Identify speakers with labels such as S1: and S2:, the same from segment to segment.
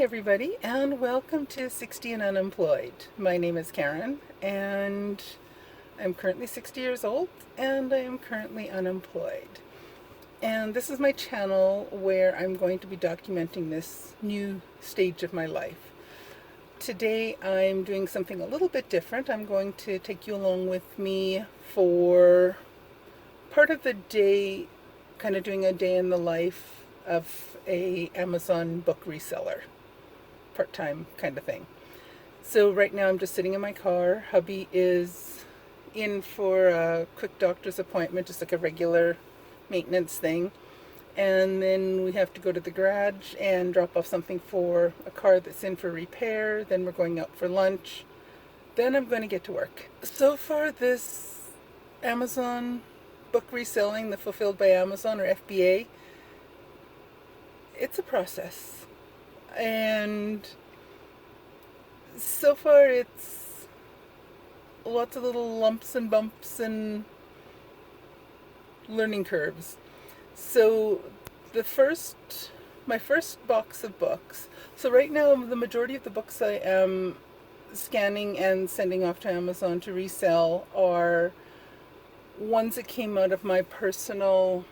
S1: everybody, and welcome to 60 and Unemployed. My name is Karen, and I'm currently 60 years old, and I am currently unemployed. And this is my channel where I'm going to be documenting this new stage of my life. Today I'm doing something a little bit different. I'm going to take you along with me for part of the day, kind of doing a day in the life of a Amazon book reseller, part-time kind of thing. So right now I'm just sitting in my car. Hubby is in for a quick doctor's appointment, just like a regular maintenance thing. And then we have to go to the garage and drop off something for a car that's in for repair. Then we're going out for lunch. Then I'm going to get to work. So far, this Amazon book reselling, the Fulfilled by Amazon or FBA, it's a process. And so far it's lots of little lumps and bumps and learning curves. So my first box of books, so right now the majority of the books I am scanning and sending off to Amazon to resell are ones that came out of my personal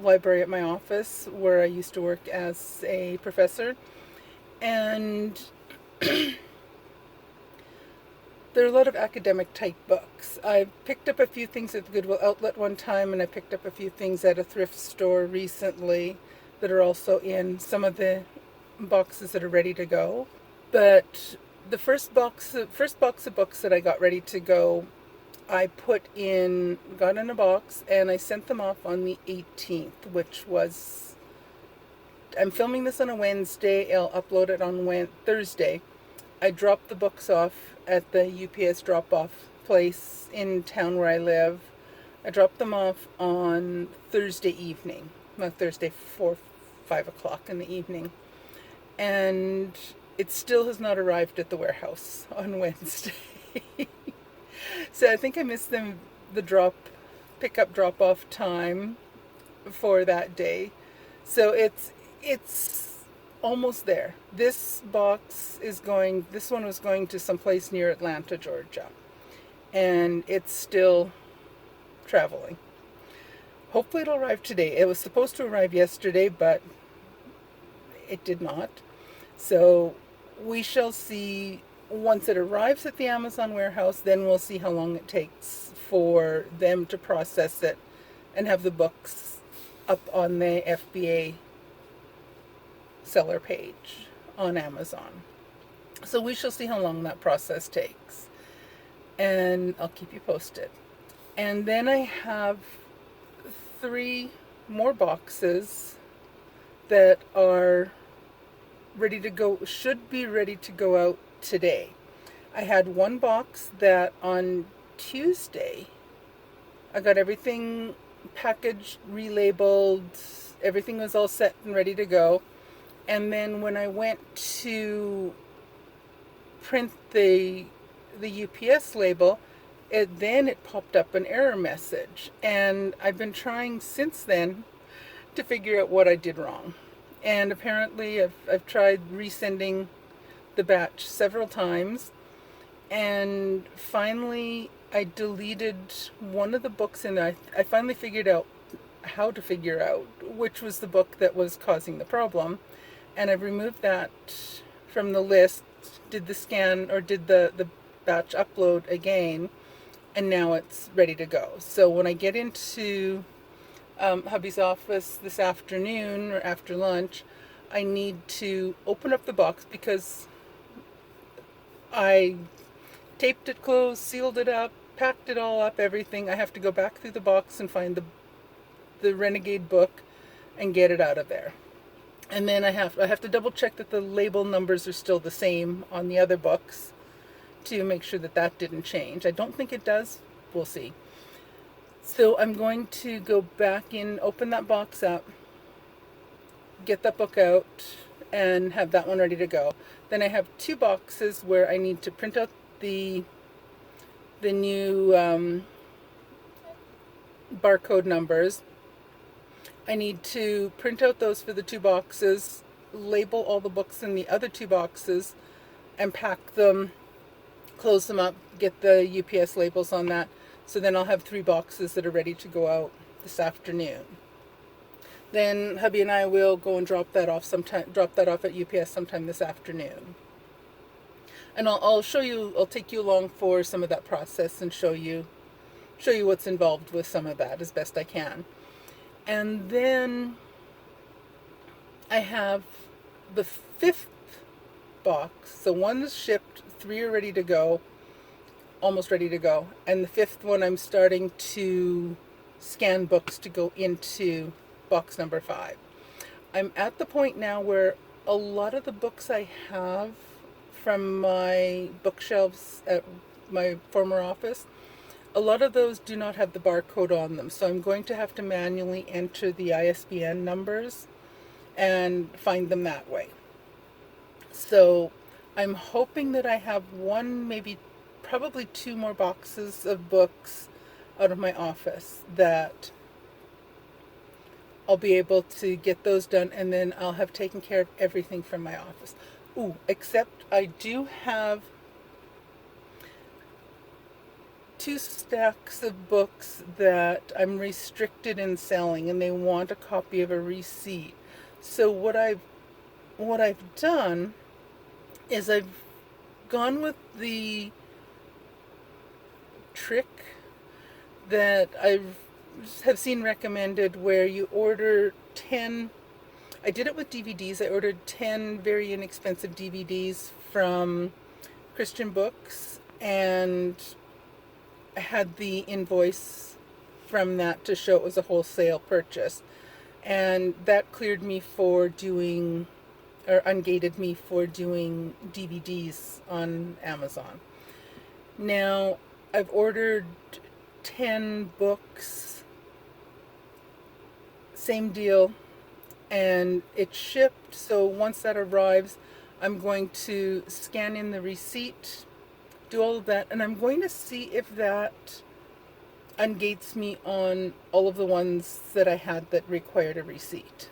S1: library at my office where I used to work as a professor. And there are a lot of academic type books. I picked up a few things at the Goodwill Outlet one time, and I picked up a few things at a thrift store recently that are also in some of the boxes that are ready to go. But the first box of books that I got ready to go, I got in a box, and I sent them off on the 18th, which was, I'm filming this on a Wednesday. I'll upload it on Thursday. I dropped the books off at the UPS drop-off place in town where I live. I dropped them off on Thursday evening, Thursday 5 o'clock in the evening. And it still has not arrived at the warehouse on Wednesday. So I think I missed the pickup drop-off time for that day. So it's almost there. This one was going to someplace near Atlanta, Georgia. And it's still traveling. Hopefully it'll arrive today. It was supposed to arrive yesterday, but it did not. So we shall see. Once it arrives at the Amazon warehouse, then we'll see how long it takes for them to process it and have the books up on the FBA seller page on Amazon. So we shall see how long that process takes, and I'll keep you posted. And then I have 3 more boxes that are ready to go, should be ready to go out today. I had one box that on Tuesday I got everything packaged, relabeled, everything was all set and ready to go. And then when I went to print the UPS label, it popped up an error message. And I've been trying since then to figure out what I did wrong. And apparently I've tried resending the batch several times, and finally I deleted one of the books in there. I finally figured out how to figure out which was the book that was causing the problem, and I've removed that from the list, did the scan, or did the batch upload again, and now it's ready to go. So when I get into hubby's office this afternoon or after lunch, I need to open up the box because I taped it closed, sealed it up, packed it all up, everything. I have to go back through the box and find the Renegade book and get it out of there. And then I have to double check that the label numbers are still the same on the other books to make sure that didn't change. I don't think it does. We'll see. So I'm going to go back in, open that box up, get that book out, and have that one ready to go. Then I have 2 boxes where I need to print out the new barcode numbers. I need to print out those for the 2 boxes label all the books in the other 2 boxes and pack them, close them up, get the UPS labels on that. So then I'll have 3 boxes that are ready to go out this afternoon. Then hubby and I will go and drop that off at UPS sometime this afternoon. And I'll show you, I'll take you along for some of that process and show you what's involved with some of that as best I can. And then I have the 5th box. So 1 is shipped, 3 are ready to go, almost ready to go. And the 5th one I'm starting to scan books to go into box number 5. I'm at the point now where a lot of the books I have from my bookshelves at my former office, a lot of those do not have the barcode on them. So I'm going to have to manually enter the ISBN numbers and find them that way. So I'm hoping that I have 1, maybe probably 2 more boxes of books out of my office that I'll be able to get those done, and then I'll have taken care of everything from my office. Ooh, except I do have 2 stacks of books that I'm restricted in selling, and they want a copy of a receipt. So what I've done is I've gone with the trick that I have seen recommended, where you order 10. I did it with DVDs. I ordered 10 very inexpensive DVDs from Christian Books, and I had the invoice from that to show it was a wholesale purchase. And that cleared me for doing, or ungated me for doing DVDs on Amazon. Now, I've ordered 10 books, same deal, and it's shipped. So once that arrives, I'm going to scan in the receipt, do all of that, and I'm going to see if that ungates me on all of the ones that I had that required a receipt.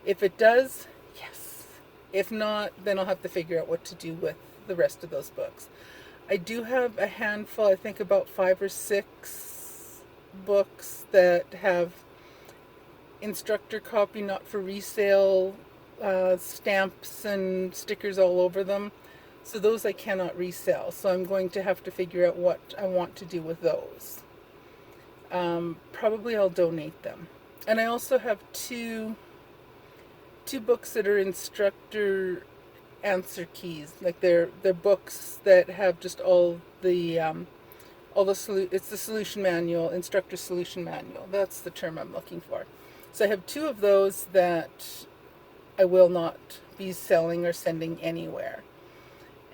S1: If it does, yes. If not, then I'll have to figure out what to do with the rest of those books. I do have a handful, I think about 5 or 6 books that have instructor copy, not for resale, stamps and stickers all over them. So those I cannot resell. So I'm going to have to figure out what I want to do with those. Probably I'll donate them. And I also have two books that are instructor answer keys. Like they're books that have just it's the solution manual, instructor solution manual. That's the term I'm looking for. So I have 2 of those that I will not be selling or sending anywhere.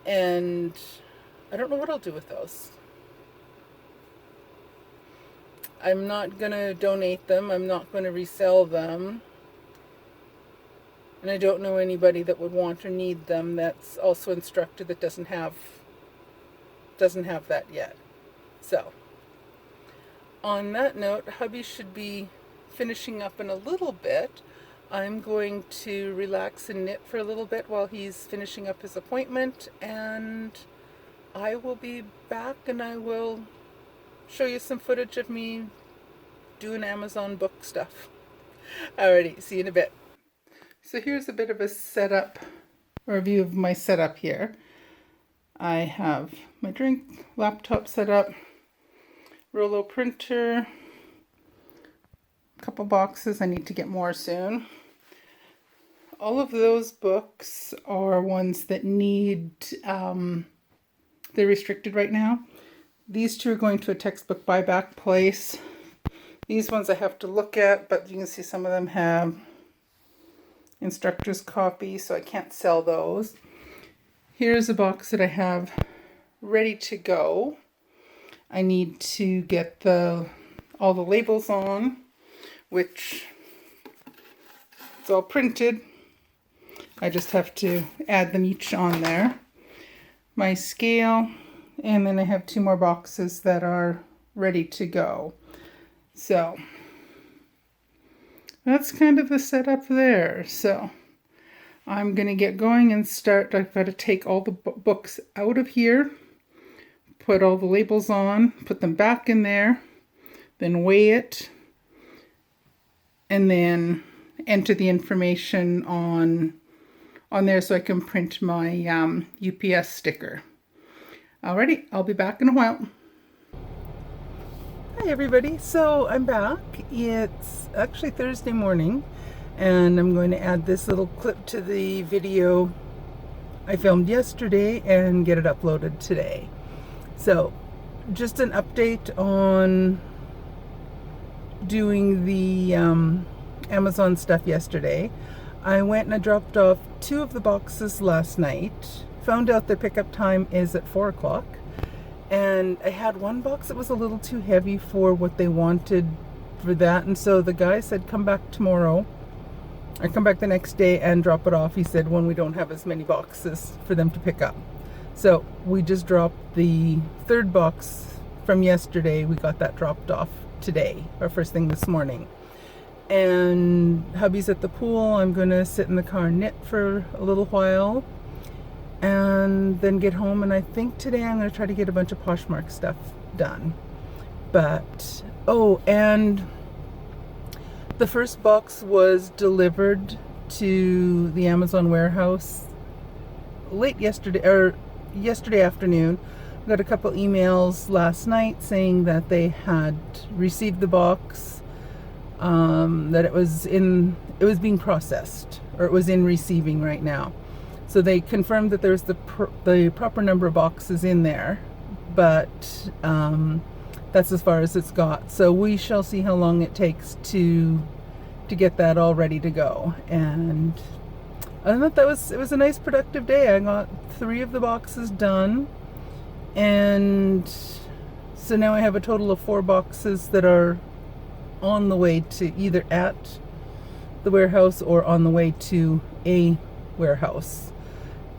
S1: And I don't know what I'll do with those. I'm not going to donate them. I'm not going to resell them. And I don't know anybody that would want or need them that's also instructor that doesn't have that yet. So, on that note, hubby should be finishing up in a little bit. I'm going to relax and knit for a little bit while he's finishing up his appointment, and I will be back and I will show you some footage of me doing Amazon book stuff. Alrighty, see you in a bit. So here's a bit of a setup, or a view of my setup here. I have my drink laptop set up, Rollo printer, a couple boxes. I need to get more soon. All of those books are ones that need, they're restricted right now. These 2 are going to a textbook buyback place. These ones I have to look at, but you can see some of them have instructor's copy, so I can't sell those. Here's a box that I have ready to go. I need to get all the labels on, which it's all printed. I just have to add them each on there. My scale, and then I have 2 more boxes that are ready to go. So that's kind of the setup there. So I'm going to get going and start. I've got to take all the books out of here, put all the labels on, put them back in there, then weigh it, and then enter the information on there so I can print my UPS sticker. Alrighty, I'll be back in a while. Hi everybody, so I'm back. It's actually Thursday morning, and I'm going to add this little clip to the video I filmed yesterday and get it uploaded today. So, just an update on doing the Amazon stuff yesterday. I went and I dropped off 2 of the boxes last night. Found out their pickup time is at 4 o'clock. And I had one box that was a little too heavy for what they wanted for that. And so the guy said, come back tomorrow. I come back the next day and drop it off. He said, when we don't have as many boxes for them to pick up. So we just dropped the 3rd box from yesterday. We got that dropped off today, or first thing this morning. And hubby's at the pool. I'm going to sit in the car and knit for a little while and then get home. And I think today I'm going to try to get a bunch of Poshmark stuff done. But, oh, and the first box was delivered to the Amazon warehouse late yesterday, or yesterday afternoon. I got a couple emails last night saying that they had received the box, that it was being processed, or it was in receiving right now. So they confirmed that there's the proper number of boxes in there, but that's as far as it's got. So we shall see how long it takes to get that all ready to go. And I thought it was a nice productive day. I got 3 of the boxes done, and so now I have a total of 4 boxes that are on the way to either at the warehouse or on the way to a warehouse.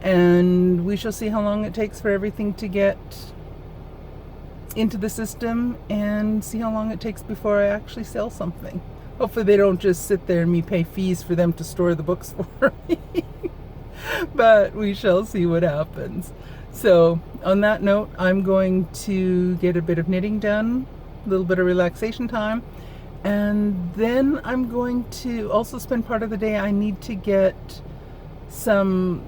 S1: And we shall see how long it takes for everything to get into the system, and see how long it takes before I actually sell something. Hopefully they don't just sit there and me pay fees for them to store the books for me. But we shall see what happens. So on that note, I'm going to get a bit of knitting done, a little bit of relaxation time, and then I'm going to also spend part of the day. I need to get some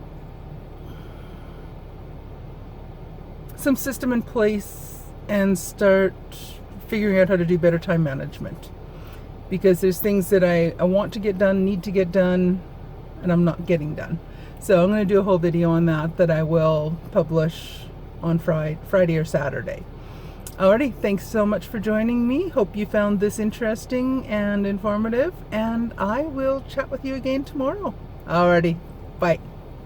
S1: system in place and start figuring out how to do better time management, because there's things that I want to get done, need to get done, and I'm not getting done. So I'm going to do a whole video on that I will publish on Friday or Saturday. Alrighty, thanks so much for joining me. Hope you found this interesting and informative, and I will chat with you again tomorrow. Alrighty, bye.